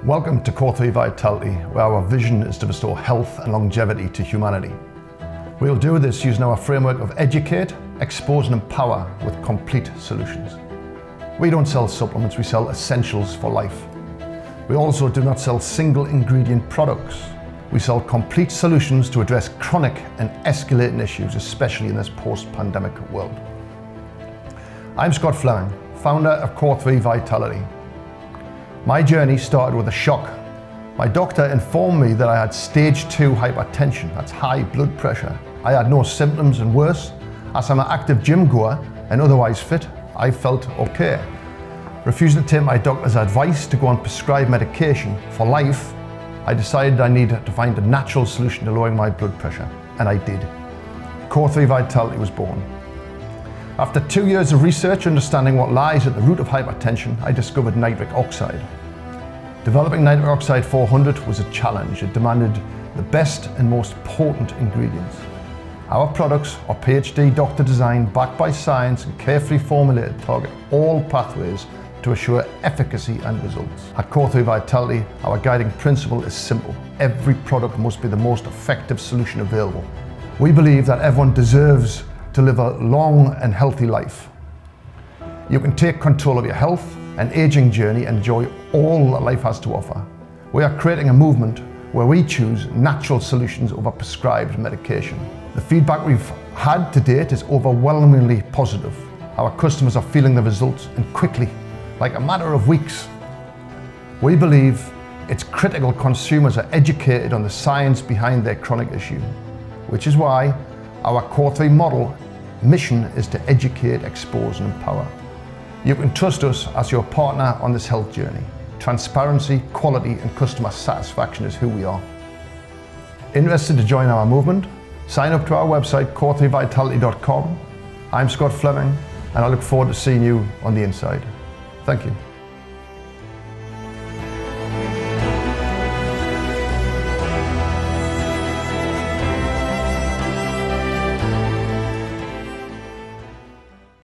Welcome to Core3Vitality, where our vision is to restore health and longevity to humanity. We'll do this using our framework of educate, expose and empower with complete solutions. We don't sell supplements, we sell essentials for life. We also do not sell single ingredient products. We sell complete solutions to address chronic and escalating issues, especially in this post-pandemic world. I'm Scott Fleming, founder of Core3Vitality. My journey started with a shock. My doctor informed me that I had stage 2 hypertension, that's high blood pressure. I had no symptoms, and worse, as I'm an active gym goer and otherwise fit, I felt okay. Refusing to take my doctor's advice to go on prescribed medication for life, I decided I needed to find a natural solution to lowering my blood pressure, and I did. Core3Vitality was born. After 2 years of research understanding what lies at the root of hypertension, I discovered nitric oxide. Developing nitric oxide 400 was a challenge. It demanded the best and most potent ingredients. Our products are PhD doctor designed, backed by science and carefully formulated to target all pathways to assure efficacy and results. At Core3Vitality, our guiding principle is simple. Every product must be the most effective solution available. We believe that everyone deserves to live a long and healthy life. You can take control of your health and aging journey and enjoy all that life has to offer. We are creating a movement where we choose natural solutions over prescribed medication. The feedback we've had to date is overwhelmingly positive. Our customers are feeling the results, and quickly, like a matter of weeks. We believe it's critical consumers are educated on the science behind their chronic issue, which is why our Core3 model mission is to educate, expose and empower. You can trust us as your partner on this health journey. Transparency, quality and customer satisfaction is who we are. Interested to join our movement? Sign up to our website core3vitality.com. I'm Scott Fleming and I look forward to seeing you on the inside. Thank you.